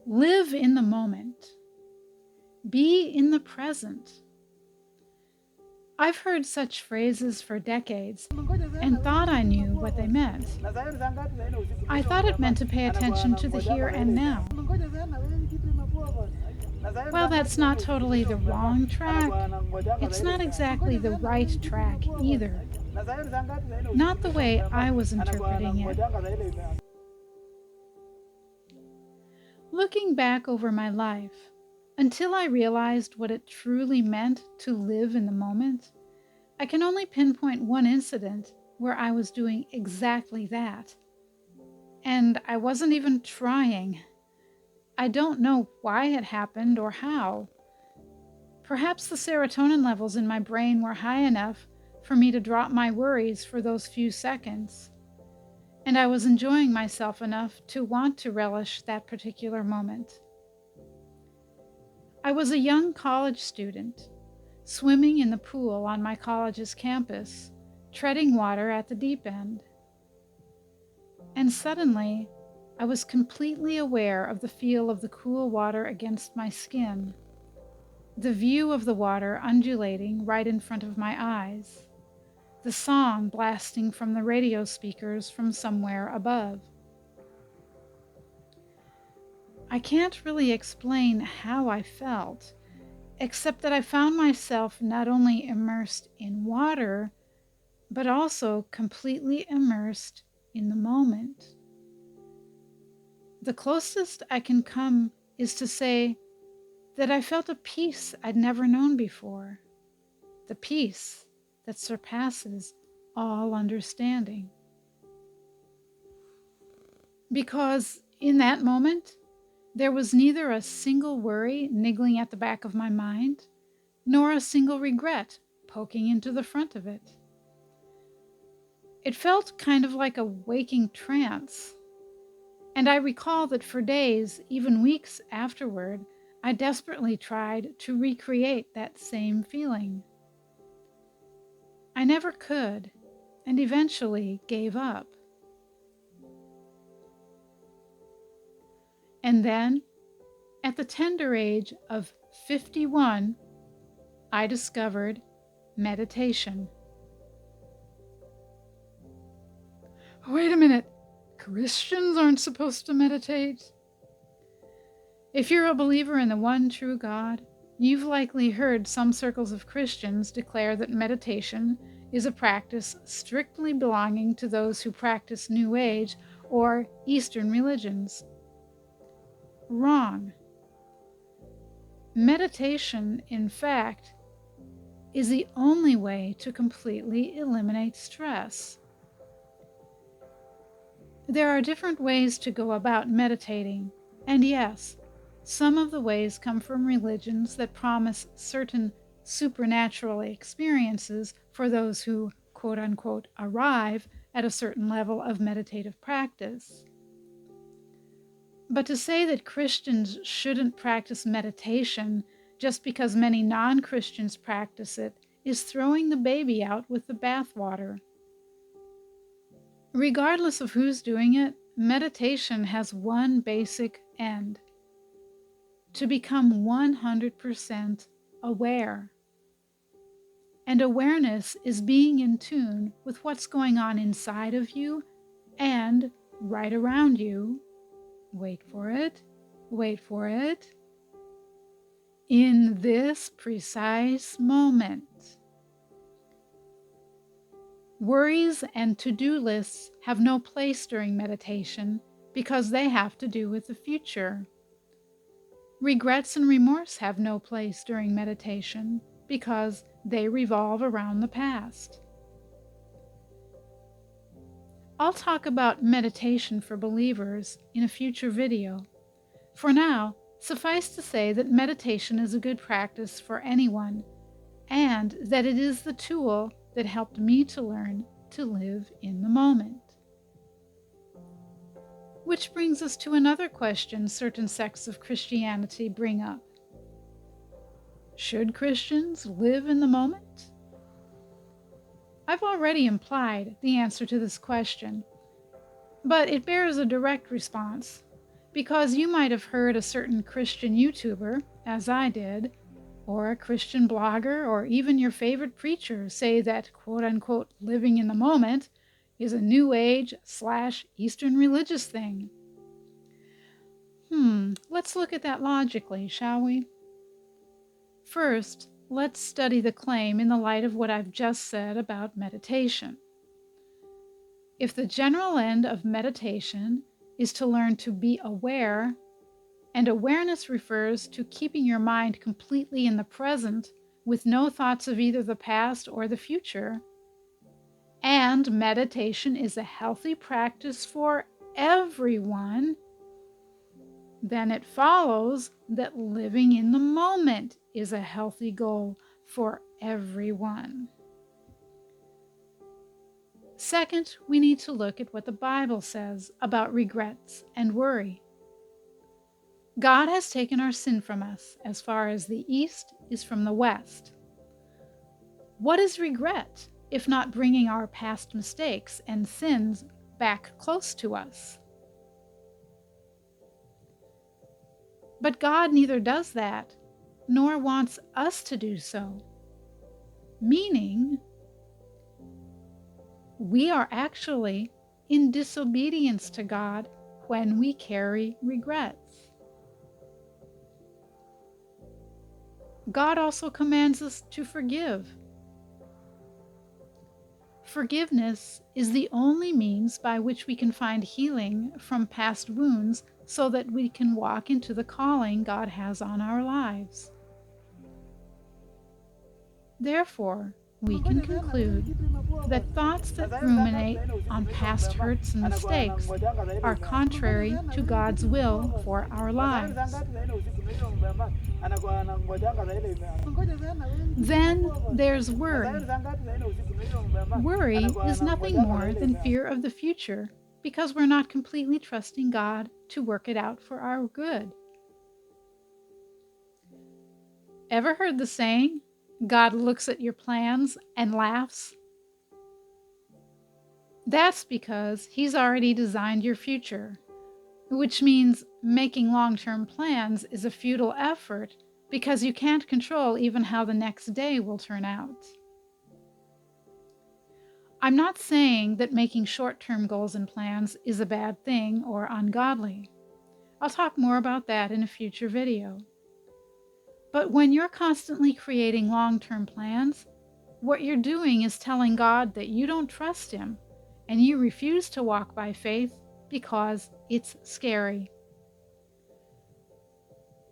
Live in the moment. Be in the present. I've heard such phrases for decades and thought I knew what they meant. I thought it meant to pay attention to the here and now. While that's not totally the wrong track, it's not exactly the right track either. Not the way I was interpreting it. Looking back over my life, until I realized what it truly meant to live in the moment, I can only pinpoint one incident where I was doing exactly that. And I wasn't even trying. I don't know why it happened or how. Perhaps the serotonin levels in my brain were high enough for me to drop my worries for those few seconds. And I was enjoying myself enough to want to relish that particular moment. I was a young college student, swimming in the pool on my college's campus, treading water at the deep end. And suddenly, I was completely aware of the feel of the cool water against my skin, the view of the water undulating right in front of my eyes, the song blasting from the radio speakers from somewhere above. I can't really explain how I felt, except that I found myself not only immersed in water, but also completely immersed in the moment. The closest I can come is to say that I felt a peace I'd never known before, the peace that surpasses all understanding. Because in that moment, there was neither a single worry niggling at the back of my mind, nor a single regret poking into the front of it. It felt kind of like a waking trance. And I recall that for days, even weeks afterward, I desperately tried to recreate that same feeling. I never could, and eventually gave up. And then, at the tender age of 51, I discovered meditation. Wait a minute, Christians aren't supposed to meditate? If you're a believer in the one true God, you've likely heard some circles of Christians declare that meditation is a practice strictly belonging to those who practice New Age or Eastern religions. Wrong. Meditation, in fact, is the only way to completely eliminate stress. There are different ways to go about meditating, and yes, some of the ways come from religions that promise certain supernatural experiences for those who, quote unquote, arrive at a certain level of meditative practice. But to say that Christians shouldn't practice meditation just because many non-Christians practice it is throwing the baby out with the bathwater. Regardless of who's doing it, meditation has one basic end: to become 100% aware. And awareness is being in tune with what's going on inside of you and right around you. Wait for it, wait for it. In this precise moment. Worries and to-do lists have no place during meditation because they have to do with the future. Regrets and remorse have no place during meditation because they revolve around the past. I'll talk about meditation for believers in a future video. For now, suffice to say that meditation is a good practice for anyone, and that it is the tool that helped me to learn to live in the moment. Which brings us to another question certain sects of Christianity bring up. Should Christians live in the moment? I've already implied the answer to this question, but it bears a direct response. Because you might have heard a certain Christian YouTuber, as I did, or a Christian blogger, or even your favorite preacher say that quote unquote living in the moment is a New Age / Eastern religious thing. Let's look at that logically, shall we? First, let's study the claim in the light of what I've just said about meditation. If the general end of meditation is to learn to be aware, and awareness refers to keeping your mind completely in the present with no thoughts of either the past or the future, and meditation is a healthy practice for everyone, then it follows that living in the moment is a healthy goal for everyone. Second, we need to look at what the Bible says about regrets and worry. God has taken our sin from us as far as the east is from the west. What is regret if not bringing our past mistakes and sins back close to us? But God neither does that, nor wants us to do so. Meaning, we are actually in disobedience to God when we carry regrets. God also commands us to forgive. Forgiveness is the only means by which we can find healing from past wounds so that we can walk into the calling God has on our lives. Therefore, we can conclude that thoughts that ruminate on past hurts and mistakes are contrary to God's will for our lives. Then there's worry. Worry is nothing more than fear of the future because we're not completely trusting God to work it out for our good. Ever heard the saying, God looks at your plans and laughs? That's because He's already designed your future, which means making long-term plans is a futile effort because you can't control even how the next day will turn out. I'm not saying that making short-term goals and plans is a bad thing or ungodly. I'll talk more about that in a future video. But when you're constantly creating long-term plans, what you're doing is telling God that you don't trust Him and you refuse to walk by faith because it's scary.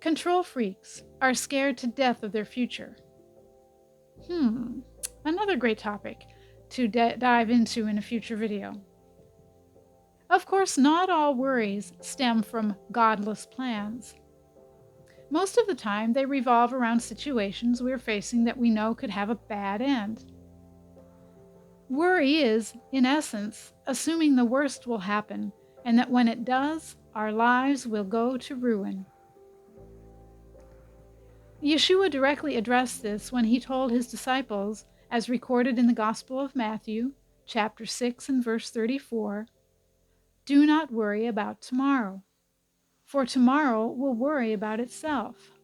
Control freaks are scared to death of their future. Another great topic to dive into in a future video. Of course, not all worries stem from godless plans. Most of the time, they revolve around situations we're facing that we know could have a bad end. Worry is, in essence, assuming the worst will happen, and that when it does, our lives will go to ruin. Yeshua directly addressed this when He told His disciples, as recorded in the Gospel of Matthew, chapter 6 and verse 34, "Do not worry about tomorrow, for tomorrow will worry about itself.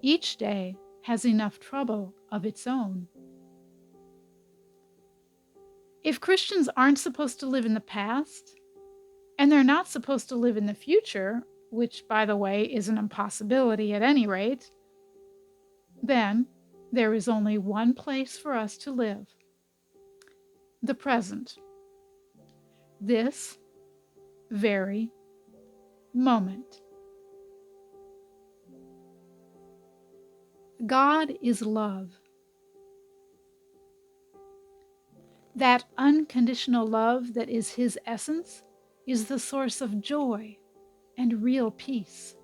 Each day has enough trouble of its own." If Christians aren't supposed to live in the past, and they're not supposed to live in the future, which, by the way, is an impossibility at any rate, then there is only one place for us to live: the present. This very moment. God is love. That unconditional love that is His essence is the source of joy and real peace.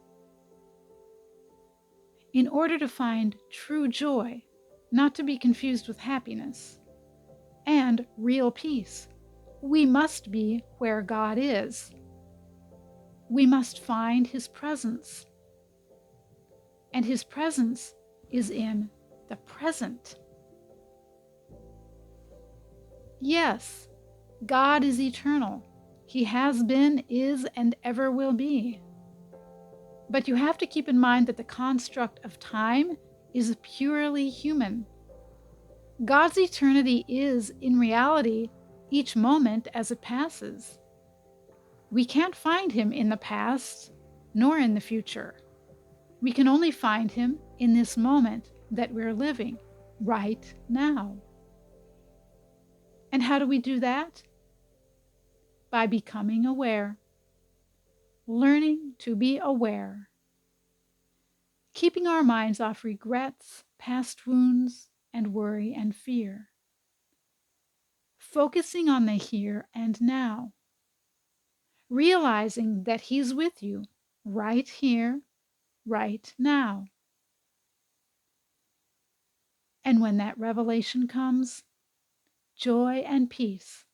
In order to find true joy, not to be confused with happiness, and real peace, we must be where God is. We must find His presence. And His presence is in the present. Yes, God is eternal. He has been, is, and ever will be. But you have to keep in mind that the construct of time is purely human. God's eternity is, in reality, each moment as it passes. We can't find him in the past nor in the future. We can only find him in this moment that we're living right now. And how do we do that? By becoming aware, learning to be aware, keeping our minds off regrets, past wounds, and worry and fear, focusing on the here and now, realizing that he's with you right here, right now. And when that revelation comes, joy and peace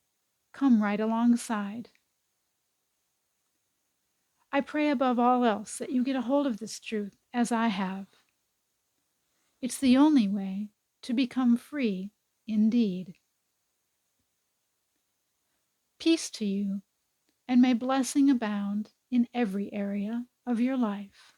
come right alongside. I pray above all else that you get a hold of this truth as I have. It's the only way to become free indeed. Peace to you, and may blessing abound in every area of your life.